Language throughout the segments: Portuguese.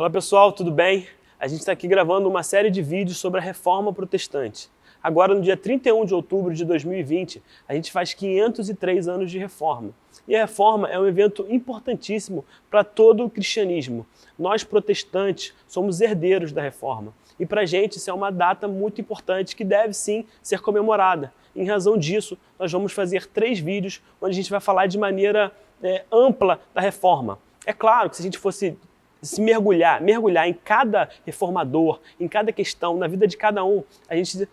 Olá pessoal, tudo bem? A gente está aqui gravando uma série de vídeos sobre a Reforma Protestante. Agora, no dia 31 de outubro de 2020, a gente faz 503 anos de Reforma. E a Reforma é um evento importantíssimo para todo o cristianismo. Nós, protestantes, somos herdeiros da Reforma. E para a gente isso é uma data muito importante que deve sim ser comemorada. Em razão disso, nós vamos fazer 3 vídeos onde a gente vai falar de maneira ampla da Reforma. É claro que se a gente fosse se mergulhar em cada reformador, em cada questão, na vida de cada um, a gente,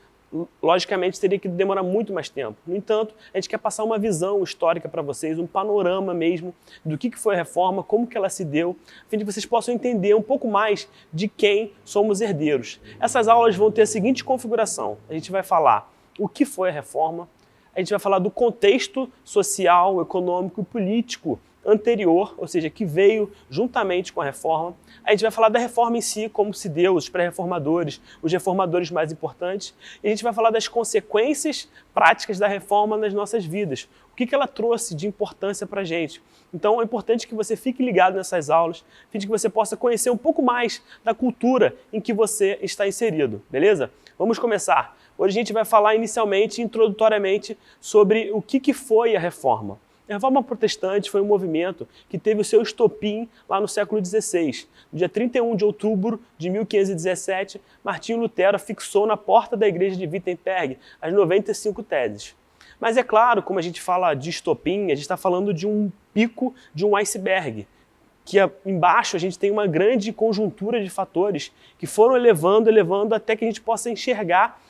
logicamente, teria que demorar muito mais tempo. No entanto, a gente quer passar uma visão histórica para vocês, um panorama mesmo do que foi a reforma, como que ela se deu, a fim de que vocês possam entender um pouco mais de quem somos herdeiros. Essas aulas vão ter a seguinte configuração: a gente vai falar o que foi a reforma, a gente vai falar do contexto social, econômico e político anterior, ou seja, que veio juntamente com a reforma. A gente vai falar da reforma em si, como se deu, os pré-reformadores, os reformadores mais importantes. E a gente vai falar das consequências práticas da reforma nas nossas vidas. O que ela trouxe de importância para a gente. Então é importante que você fique ligado nessas aulas, a fim de que você possa conhecer um pouco mais da cultura em que você está inserido, beleza? Vamos começar. Hoje a gente vai falar inicialmente, introdutoriamente, sobre o que foi a reforma. A Reforma Protestante foi um movimento que teve o seu estopim lá no século XVI. No dia 31 de outubro de 1517, Martinho Lutero fixou na porta da igreja de Wittenberg as 95 teses. Mas é claro, como a gente fala de estopim, a gente está falando de um pico de um iceberg, que embaixo a gente tem uma grande conjuntura de fatores que foram elevando até que a gente possa enxergar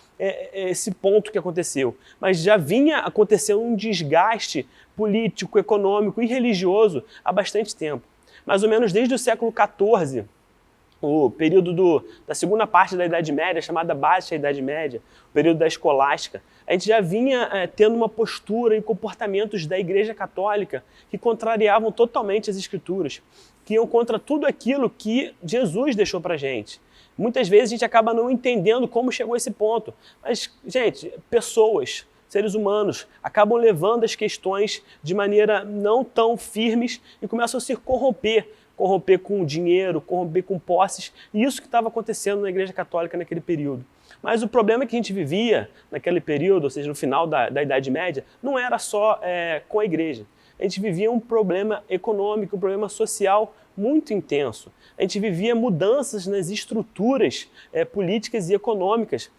esse ponto que aconteceu. Mas já vinha acontecendo um desgaste político, econômico e religioso há bastante tempo. Mais ou menos desde o século XIV, o período da segunda parte da Idade Média, chamada Baixa Idade Média, o período da Escolástica, a gente já vinha tendo uma postura e comportamentos da Igreja Católica que contrariavam totalmente as Escrituras, que iam contra tudo aquilo que Jesus deixou para a gente. Muitas vezes a gente acaba não entendendo como chegou a esse ponto. Mas, gente, pessoas, seres humanos, acabam levando as questões de maneira não tão firmes e começam a se corromper com dinheiro, corromper com posses. E isso que estava acontecendo na Igreja Católica naquele período. Mas o problema que a gente vivia naquele período, ou seja, no final da Idade Média, não era só com a Igreja. A gente vivia um problema econômico, um problema social muito intenso. A gente vivia mudanças nas estruturas políticas e econômicas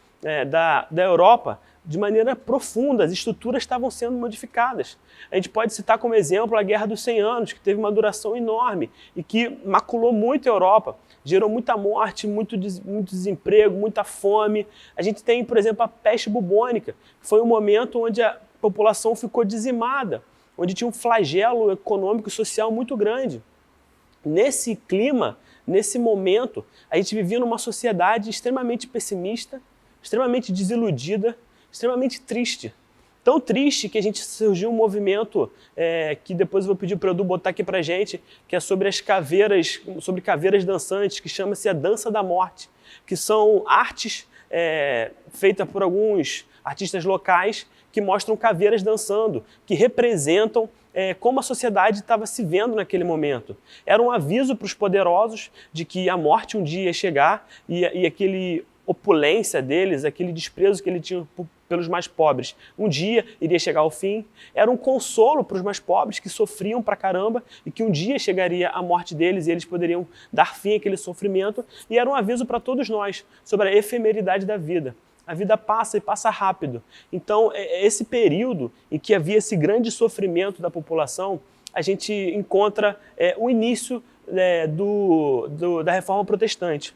da Europa de maneira profunda. As estruturas estavam sendo modificadas. A gente pode citar como exemplo a Guerra dos 100 Anos, que teve uma duração enorme e que maculou muito a Europa, gerou muita morte, muito desemprego, muita fome. A gente tem, por exemplo, a peste bubônica, que foi um momento onde a população ficou dizimada, onde tinha um flagelo econômico e social muito grande. Nesse clima, nesse momento, a gente vivia numa sociedade extremamente pessimista, extremamente desiludida, extremamente triste. Tão triste que a gente surgiu um movimento que depois eu vou pedir para o Edu botar aqui para a gente, que é sobre as caveiras, sobre caveiras dançantes, que chama-se a Dança da Morte, que são artes feitas por alguns artistas locais que mostram caveiras dançando, que representam como a sociedade estava se vendo naquele momento. Era um aviso para os poderosos de que a morte um dia ia chegar e aquele opulência deles, aquele desprezo que ele tinha pelos mais pobres, um dia iria chegar ao fim. Era um consolo para os mais pobres que sofriam pra caramba e que um dia chegaria a morte deles e eles poderiam dar fim àquele sofrimento. E era um aviso para todos nós sobre a efemeridade da vida. A vida passa e passa rápido. Então, esse período em que havia esse grande sofrimento da população, a gente encontra o início da Reforma Protestante.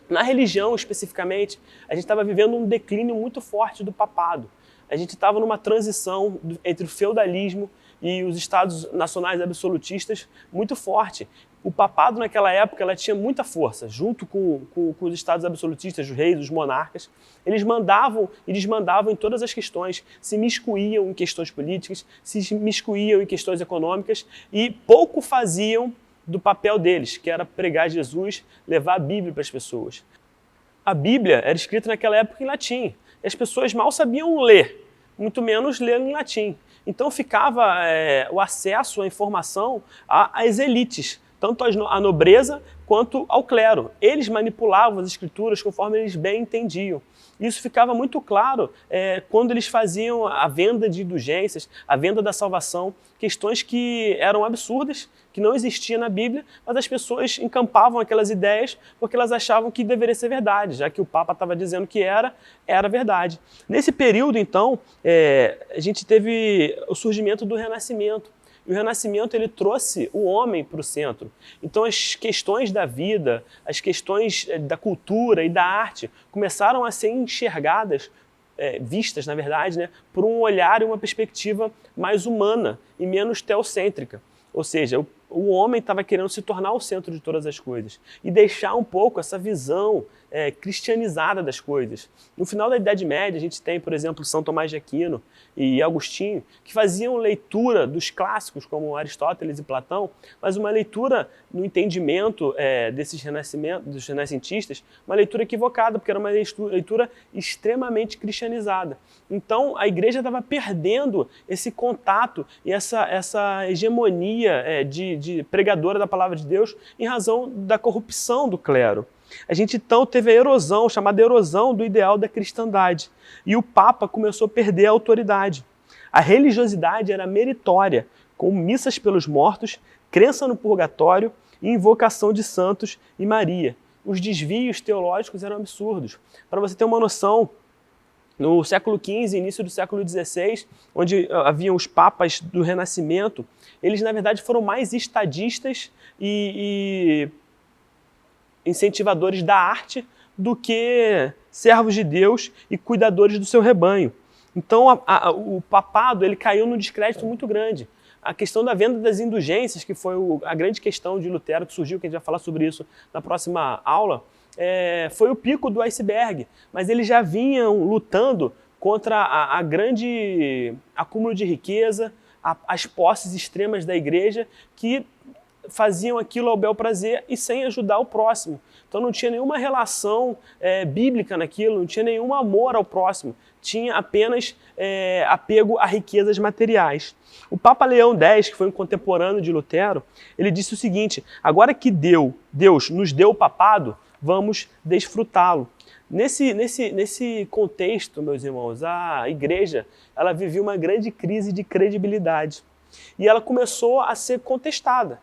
Na religião, especificamente, a gente estava vivendo um declínio muito forte do papado. A gente estava numa transição entre o feudalismo e os estados nacionais absolutistas muito forte. O papado, naquela época, ela tinha muita força, junto com os estados absolutistas, os reis, os monarcas. Eles mandavam e desmandavam em todas as questões, se miscuíam em questões políticas, se miscuíam em questões econômicas e pouco faziam do papel deles, que era pregar Jesus, levar a Bíblia para as pessoas. A Bíblia era escrita naquela época em latim, e as pessoas mal sabiam ler, muito menos ler em latim. Então ficava o acesso à informação às elites tanto à nobreza quanto ao clero. Eles manipulavam as escrituras conforme eles bem entendiam. Isso ficava muito claro quando eles faziam a venda de indulgências, a venda da salvação, questões que eram absurdas, que não existiam na Bíblia, mas as pessoas encampavam aquelas ideias porque elas achavam que deveria ser verdade, já que o Papa estava dizendo que era verdade. Nesse período, então, a gente teve o surgimento do Renascimento. E o Renascimento ele trouxe o homem para o centro. Então as questões da vida, as questões da cultura e da arte começaram a ser enxergadas, vistas, na verdade, né, por um olhar e uma perspectiva mais humana e menos teocêntrica. Ou seja, o homem estava querendo se tornar o centro de todas as coisas e deixar um pouco essa visão cristianizada das coisas. No final da Idade Média, a gente tem, por exemplo, São Tomás de Aquino e Agostinho, que faziam leitura dos clássicos, como Aristóteles e Platão, mas uma leitura no entendimento dos renascentistas, uma leitura equivocada, porque era uma leitura extremamente cristianizada. Então, a igreja estava perdendo esse contato e essa hegemonia de pregadora da palavra de Deus em razão da corrupção do clero. A gente então teve a erosão, chamada erosão do ideal da cristandade. E o Papa começou a perder a autoridade. A religiosidade era meritória, com missas pelos mortos, crença no purgatório e invocação de santos e Maria. Os desvios teológicos eram absurdos. Para você ter uma noção, no século XV, início do século XVI, onde haviam os papas do Renascimento, eles na verdade foram mais estadistas e incentivadores da arte do que servos de Deus e cuidadores do seu rebanho. Então o papado ele caiu num descrédito muito grande. A questão da venda das indulgências, que foi a grande questão de Lutero que surgiu, que a gente vai falar sobre isso na próxima aula, foi o pico do iceberg, mas eles já vinham lutando contra a grande acúmulo de riqueza, as posses extremas da igreja, que faziam aquilo ao bel prazer e sem ajudar o próximo. Então não tinha nenhuma relação bíblica naquilo, não tinha nenhum amor ao próximo, tinha apenas apego a riquezas materiais. O Papa Leão X, que foi um contemporâneo de Lutero, ele disse o seguinte: agora que Deus nos deu o papado, vamos desfrutá-lo. Nesse contexto, meus irmãos, a igreja ela vivia uma grande crise de credibilidade e ela começou a ser contestada.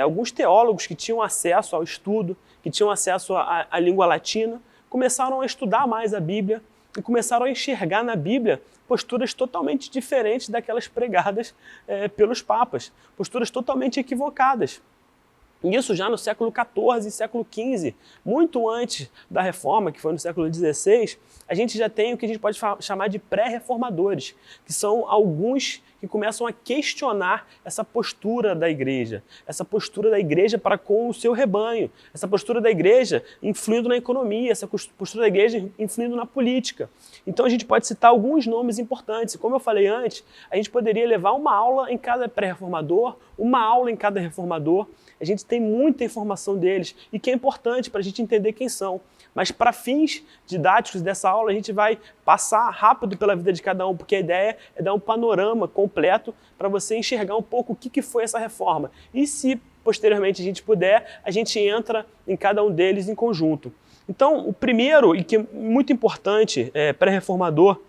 Alguns teólogos que tinham acesso ao estudo, que tinham acesso à língua latina, começaram a estudar mais a Bíblia e começaram a enxergar na Bíblia posturas totalmente diferentes daquelas pregadas pelos papas, posturas totalmente equivocadas. Isso já no século XIV e século XV, muito antes da Reforma, que foi no século XVI, a gente já tem o que a gente pode chamar de pré-reformadores, que são alguns que começam a questionar essa postura da igreja para com o seu rebanho, essa postura da igreja influindo na economia, essa postura da igreja influindo na política. Então a gente pode citar alguns nomes importantes. Como eu falei antes, a gente poderia levar uma aula em cada pré-reformador, uma aula em cada reformador. A gente tem muita informação deles e que é importante para a gente entender quem são. Mas para fins didáticos dessa aula, a gente vai passar rápido pela vida de cada um, porque a ideia é dar um panorama completo para você enxergar um pouco o que foi essa reforma. E se posteriormente a gente puder, a gente entra em cada um deles em conjunto. Então, o primeiro, e que é muito importante, pré-reformador,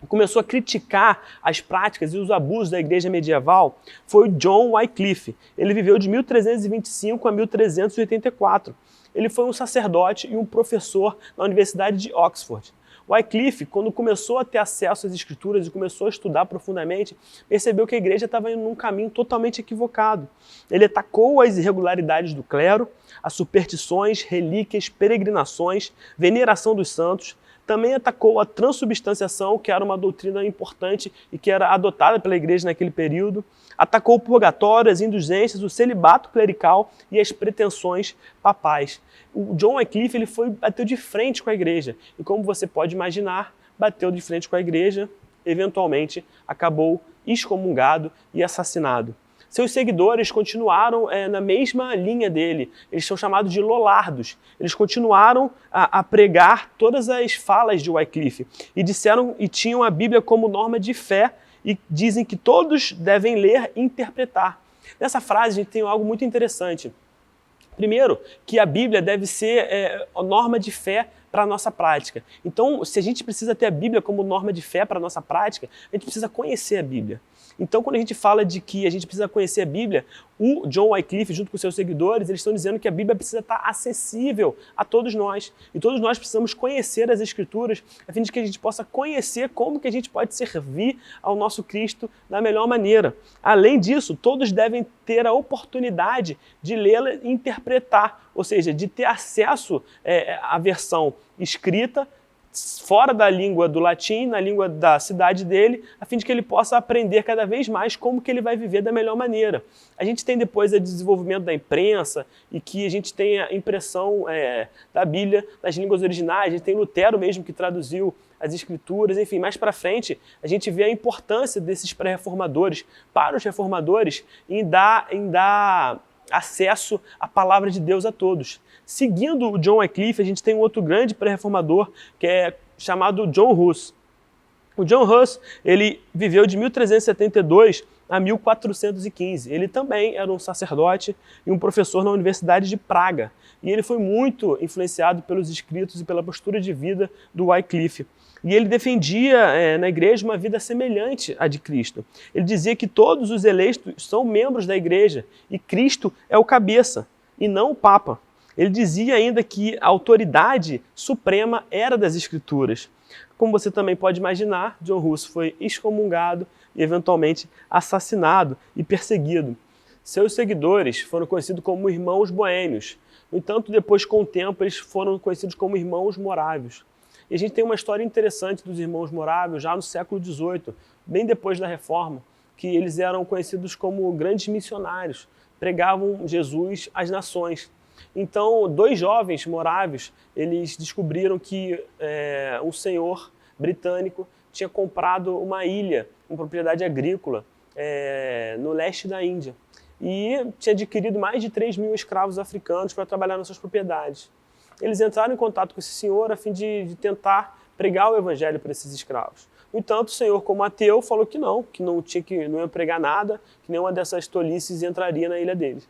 começou a criticar as práticas e os abusos da igreja medieval, foi o John Wycliffe. Ele viveu de 1325 a 1384. Ele foi um sacerdote e um professor na Universidade de Oxford. Wycliffe, quando começou a ter acesso às escrituras e começou a estudar profundamente, percebeu que a igreja estava indo num caminho totalmente equivocado. Ele atacou as irregularidades do clero, as superstições, relíquias, peregrinações, veneração dos santos. Também atacou a transubstanciação, que era uma doutrina importante e que era adotada pela igreja naquele período. Atacou o purgatório, as indulgências, o celibato clerical e as pretensões papais. O John Wycliffe bateu de frente com a igreja. E como você pode imaginar, bateu de frente com a igreja, eventualmente acabou excomungado e assassinado. Seus seguidores continuaram na mesma linha dele. Eles são chamados de lollardos. Eles continuaram a pregar todas as falas de Wycliffe e tinham a Bíblia como norma de fé e dizem que todos devem ler e interpretar. Nessa frase a gente tem algo muito interessante. Primeiro, que a Bíblia deve ser a norma de fé para a nossa prática. Então, se a gente precisa ter a Bíblia como norma de fé para a nossa prática, a gente precisa conhecer a Bíblia. Então, quando a gente fala de que a gente precisa conhecer a Bíblia, o John Wycliffe, junto com seus seguidores, eles estão dizendo que a Bíblia precisa estar acessível a todos nós. E todos nós precisamos conhecer as Escrituras, a fim de que a gente possa conhecer como que a gente pode servir ao nosso Cristo da melhor maneira. Além disso, todos devem ter a oportunidade de lê-la e interpretar, ou seja, de ter acesso à versão escrita, fora da língua do latim, na língua da cidade dele, a fim de que ele possa aprender cada vez mais como que ele vai viver da melhor maneira. A gente tem depois o desenvolvimento da imprensa e que a gente tem a impressão da Bíblia nas línguas originais, a gente tem Lutero mesmo que traduziu as Escrituras, enfim, mais para frente a gente vê a importância desses pré-reformadores para os reformadores em dar acesso à palavra de Deus a todos. Seguindo o John Wycliffe, a gente tem um outro grande pré-reformador que é chamado John Hus. O John Hus, ele viveu de 1372 a 1415. Ele também era um sacerdote e um professor na Universidade de Praga. E ele foi muito influenciado pelos escritos e pela postura de vida do Wycliffe. E ele defendia na igreja uma vida semelhante à de Cristo. Ele dizia que todos os eleitos são membros da igreja e Cristo é o cabeça e não o Papa. Ele dizia ainda que a autoridade suprema era das Escrituras. Como você também pode imaginar, John Hus foi excomungado e eventualmente assassinado e perseguido. Seus seguidores foram conhecidos como irmãos boêmios. No entanto, depois, com o tempo, eles foram conhecidos como irmãos morávios. E a gente tem uma história interessante dos irmãos morávios já no século XVIII, bem depois da Reforma, que eles eram conhecidos como grandes missionários, pregavam Jesus às nações. Então, dois jovens morávios, eles descobriram que um senhor britânico tinha comprado uma ilha, uma propriedade agrícola, no leste da Índia. E tinha adquirido mais de 3.000 escravos africanos para trabalhar nas suas propriedades. Eles entraram em contato com esse senhor a fim de tentar pregar o evangelho para esses escravos. No entanto, o senhor, como ateu, falou que não ia pregar nada, que nenhuma dessas tolices entraria na ilha deles.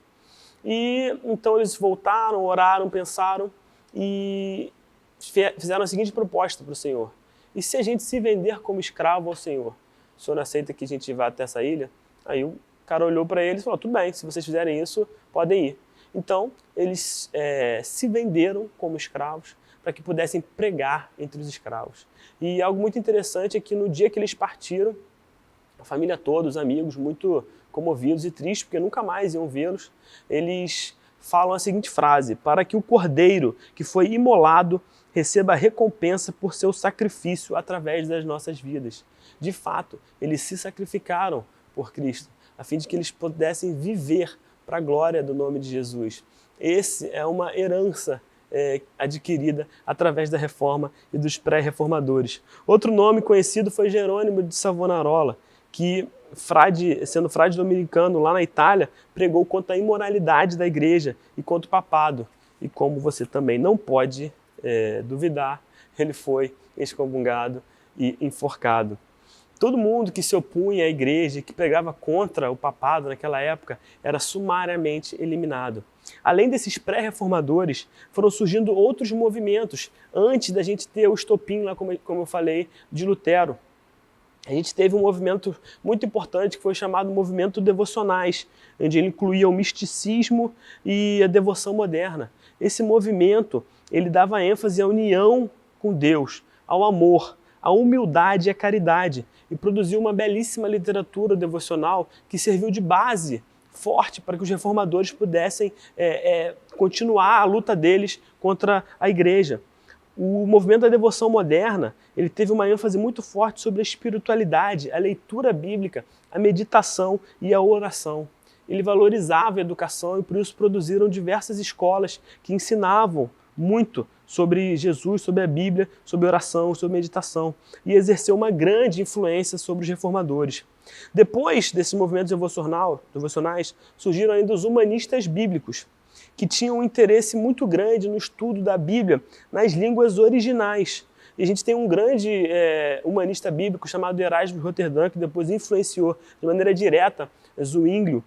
E então eles voltaram, oraram, pensaram e fizeram a seguinte proposta para o Senhor: e se a gente se vender como escravo ao Senhor? O Senhor aceita que a gente vá até essa ilha? Aí o cara olhou para eles e falou: tudo bem, se vocês fizerem isso, podem ir. Então eles se venderam como escravos para que pudessem pregar entre os escravos. E algo muito interessante é que no dia que eles partiram, a família toda, os amigos, muito comovidos e tristes, porque nunca mais iam vê-los, eles falam a seguinte frase: para que o cordeiro que foi imolado receba recompensa por seu sacrifício através das nossas vidas. De fato, eles se sacrificaram por Cristo, a fim de que eles pudessem viver para a glória do nome de Jesus. Esse é uma herança adquirida através da Reforma e dos pré-reformadores. Outro nome conhecido foi Jerônimo de Savonarola, que, sendo frade dominicano lá na Itália, pregou contra a imoralidade da igreja e contra o papado. E como você também não pode duvidar, ele foi excomungado e enforcado. Todo mundo que se opunha à igreja, que pregava contra o papado naquela época, era sumariamente eliminado. Além desses pré-reformadores, foram surgindo outros movimentos, antes da gente ter o estopim, lá, como eu falei, de Lutero. A gente teve um movimento muito importante que foi chamado movimento devocionais, onde ele incluía o misticismo e a devoção moderna. Esse movimento, ele dava ênfase à união com Deus, ao amor, à humildade e à caridade, e produziu uma belíssima literatura devocional que serviu de base forte para que os reformadores pudessem continuar a luta deles contra a igreja. O movimento da devoção moderna, ele teve uma ênfase muito forte sobre a espiritualidade, a leitura bíblica, a meditação e a oração. Ele valorizava a educação e por isso produziram diversas escolas que ensinavam muito sobre Jesus, sobre a Bíblia, sobre oração, sobre meditação, e exerceu uma grande influência sobre os reformadores. Depois desses movimentos devocionais, surgiram ainda os humanistas bíblicos, que tinham um interesse muito grande no estudo da Bíblia nas línguas originais. E a gente tem um grande humanista bíblico chamado Erasmo de Roterdã, que depois influenciou de maneira direta Zwinglio,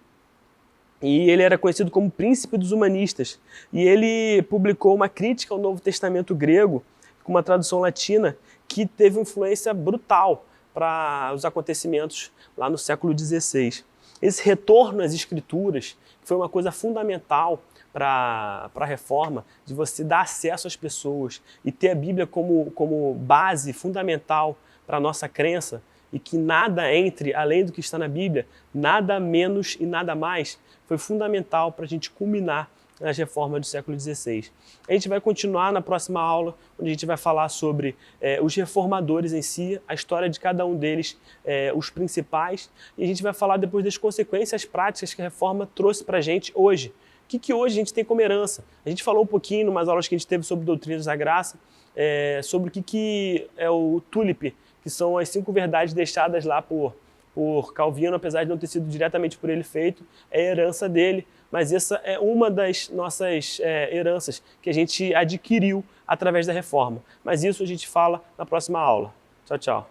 e ele era conhecido como príncipe dos humanistas. E ele publicou uma crítica ao Novo Testamento grego, com uma tradução latina, que teve influência brutal para os acontecimentos lá no século XVI. Esse retorno às Escrituras foi uma coisa fundamental para a reforma, de você dar acesso às pessoas e ter a Bíblia como base fundamental para a nossa crença, e que nada entre além do que está na Bíblia, nada menos e nada mais, foi fundamental para a gente culminar nas reformas do século XVI. A gente vai continuar na próxima aula, onde a gente vai falar sobre os reformadores em si, a história de cada um deles, os principais, e a gente vai falar depois das consequências práticas que a reforma trouxe para a gente hoje. O que hoje a gente tem como herança? A gente falou um pouquinho, em umas aulas que a gente teve sobre doutrinas da graça, sobre o que é o TULIP, que são as 5 verdades deixadas lá por Calvino, apesar de não ter sido diretamente por ele feito, é a herança dele, mas essa é uma das nossas heranças que a gente adquiriu através da reforma. Mas isso a gente fala na próxima aula. Tchau, tchau.